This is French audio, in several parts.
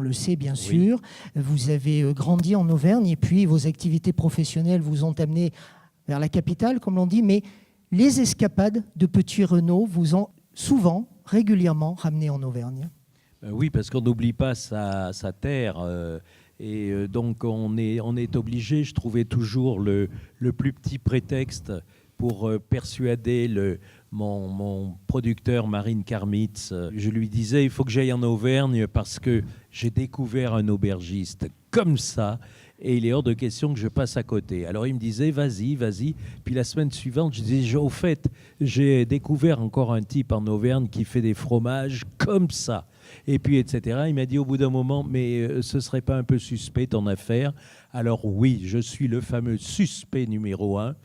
le sait bien sûr. Vous avez grandi en Auvergne et puis vos activités professionnelles vous ont amené vers la capitale, comme l'on dit, mais les escapades de Petit Renaud vous ont souvent, régulièrement ramené en Auvergne. Oui, parce qu'on n'oublie pas sa terre. Donc on est obligé, je trouvais toujours le plus petit prétexte pour persuader mon producteur Marine Karmitz. Je lui disais, il faut que j'aille en Auvergne parce que j'ai découvert un aubergiste comme ça et il est hors de question que je passe à côté. Alors il me disait, vas-y. Puis la semaine suivante, je disais, au fait, j'ai découvert encore un type en Auvergne qui fait des fromages comme ça. Et puis, etc. Il m'a dit au bout d'un moment, mais ce serait pas un peu suspect ton affaire? Alors oui, je suis le fameux suspect numéro 1.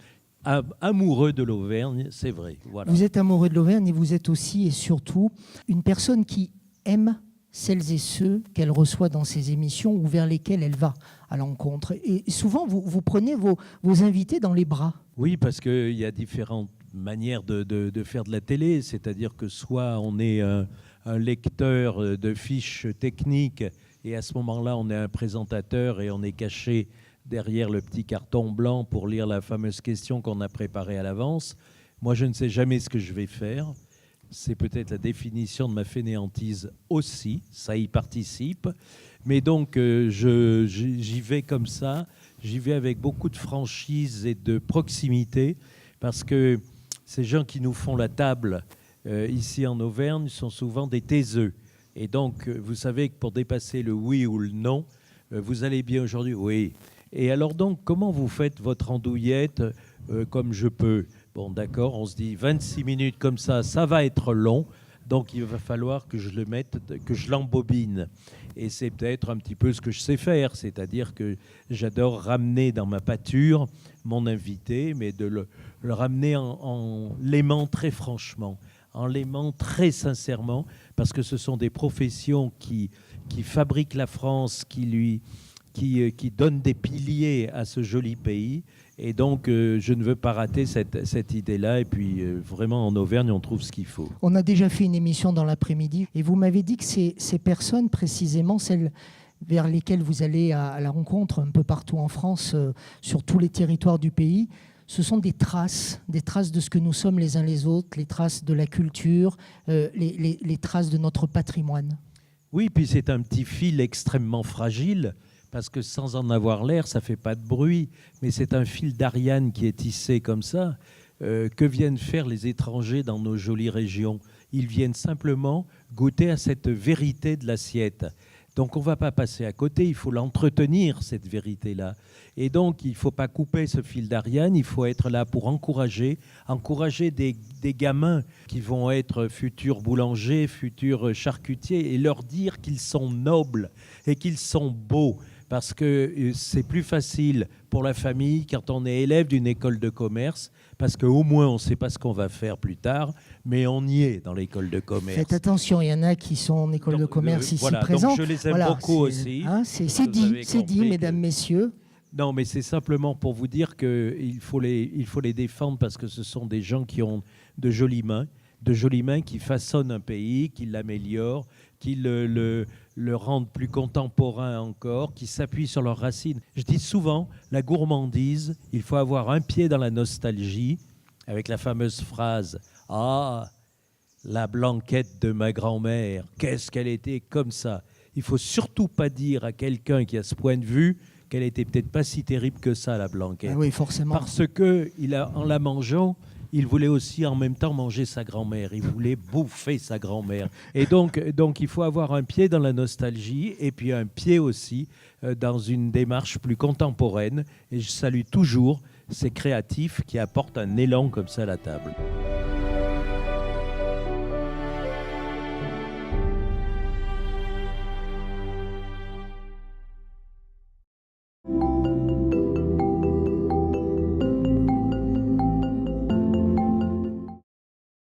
Amoureux de l'Auvergne, c'est vrai. Voilà. Vous êtes amoureux de l'Auvergne et vous êtes aussi et surtout une personne qui aime celles et ceux qu'elle reçoit dans ses émissions ou vers lesquels elle va à l'encontre. Et souvent, vous prenez vos invités dans les bras. Oui, parce qu'il y a différentes manières de faire de la télé. C'est-à-dire que soit on est un lecteur de fiches techniques et à ce moment-là, on est un présentateur et on est caché derrière le petit carton blanc pour lire la fameuse question qu'on a préparée à l'avance. Moi, je ne sais jamais ce que je vais faire. C'est peut-être la définition de ma fainéantise aussi, ça y participe. Mais donc, j'y vais comme ça, j'y vais avec beaucoup de franchise et de proximité, parce que ces gens qui nous font la table ici en Auvergne sont souvent des taiseux. Et donc, vous savez que pour dépasser le oui ou le non, vous allez bien aujourd'hui? Oui. Et alors donc, comment vous faites votre andouillette comme je peux? Bon, d'accord, on se dit 26 minutes comme ça va être long. Donc, il va falloir que je le mette, que je l'embobine. Et c'est peut-être un petit peu ce que je sais faire. C'est-à-dire que j'adore ramener dans ma pâture mon invité, mais de le ramener en l'aimant très franchement, en l'aimant très sincèrement, parce que ce sont des professions qui fabriquent la France, qui donne des piliers à ce joli pays. Et donc, je ne veux pas rater cette idée-là. Et puis, vraiment, en Auvergne, on trouve ce qu'il faut. On a déjà fait une émission dans l'après-midi. Et vous m'avez dit que ces personnes, précisément celles vers lesquelles vous allez à la rencontre un peu partout en France, sur tous les territoires du pays, ce sont des traces de ce que nous sommes les uns les autres, les traces de la culture, les traces de notre patrimoine. Oui, puis c'est un petit fil extrêmement fragile, parce que sans en avoir l'air, ça ne fait pas de bruit. Mais c'est un fil d'Ariane qui est tissé comme ça. Que viennent faire les étrangers dans nos jolies régions? Ils viennent simplement goûter à cette vérité de l'assiette. Donc on ne va pas passer à côté, il faut l'entretenir, cette vérité-là. Et donc il ne faut pas couper ce fil d'Ariane, il faut être là pour encourager des gamins qui vont être futurs boulangers, futurs charcutiers, et leur dire qu'ils sont nobles et qu'ils sont beaux. Parce que c'est plus facile pour la famille quand on est élève d'une école de commerce, parce qu'au moins on ne sait pas ce qu'on va faire plus tard, mais on y est dans l'école de commerce. Faites attention, il y en a qui sont en école de commerce ici voilà, présents. Donc je les aime beaucoup aussi. Hein, c'est dit, mesdames, messieurs. Non, mais c'est simplement pour vous dire qu'il faut les défendre parce que ce sont des gens qui ont de jolies mains qui façonnent un pays, qui l'améliorent, qui le rendent plus contemporain encore, qui s'appuient sur leurs racines. Je dis souvent, la gourmandise, il faut avoir un pied dans la nostalgie, avec la fameuse phrase « Ah, la blanquette de ma grand-mère, qu'est-ce qu'elle était comme ça ?» Il ne faut surtout pas dire à quelqu'un qui a ce point de vue qu'elle était peut-être pas si terrible que ça, la blanquette. Ah oui, forcément. Parce que en la mangeant, il voulait aussi en même temps manger sa grand-mère. Il voulait bouffer sa grand-mère. Et donc, il faut avoir un pied dans la nostalgie et puis un pied aussi dans une démarche plus contemporaine. Et je salue toujours ces créatifs qui apportent un élan comme ça à la table.